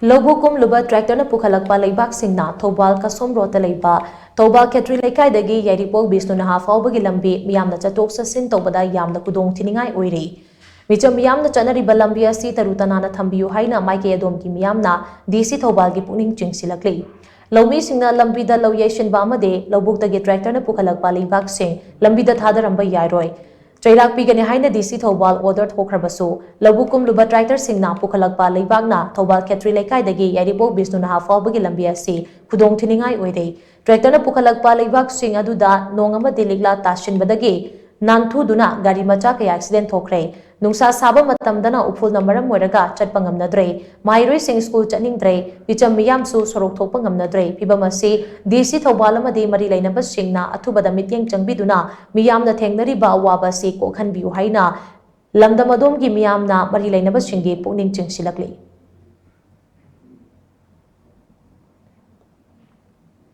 Loubuk KUMLUBA tractor na Pukhatlakpa Leibak Shing na THOUBAL KASOM road LEIBA THOUBAL KSHETRI LEIKAI DAGI YAIRIPOK BISHUNAHA PHAOBAGI LAMBI MEEYAM Chathok Chatshin Toubada Yamna Khudong Thiningai Oire MEECHAM CHATNARIBA LAMBI asi TARU TANANNA THAMBIYU HAINA MAIKEI ADOM ki MEEYAM DC THOUBAL ki PUKNING CHINGSHILLAKLI Laumi singna lambi da loyation ba amade Loubuk dagi tractor na Pukhatlakpa Leibak Shing lambi da thadaramba yairoi Chairak pigani haina DC THOUBAL order thokrabasu Loubuk KUMLUBA tractor singna Pukhatlakpa Leibak na THOUBAL KSHETRI LEIKAI dagi YAIRIPOK BISHUNAHA PHAOBAGI LAMBI asi Khudong Thiningai Oire tractor na Pukhatlakpa Leibak Shing aduda nong amade ligla tashinbadagi Nantuduna gari macha kaya accident thokre nungsa saba matamdana upful na maram moiraga chatpa ngamnadre mairoi sing school chatningdre bicham miyam su sorok thokpa ngamnadre pibamasi DC THOUBAL amadi mari lainaba singna athubada mityeng changbiduna miyamna thengnariba awaba si kokhanbiu haina lamdamadom gi miyamna mari lainaba singi pukning chingshilakli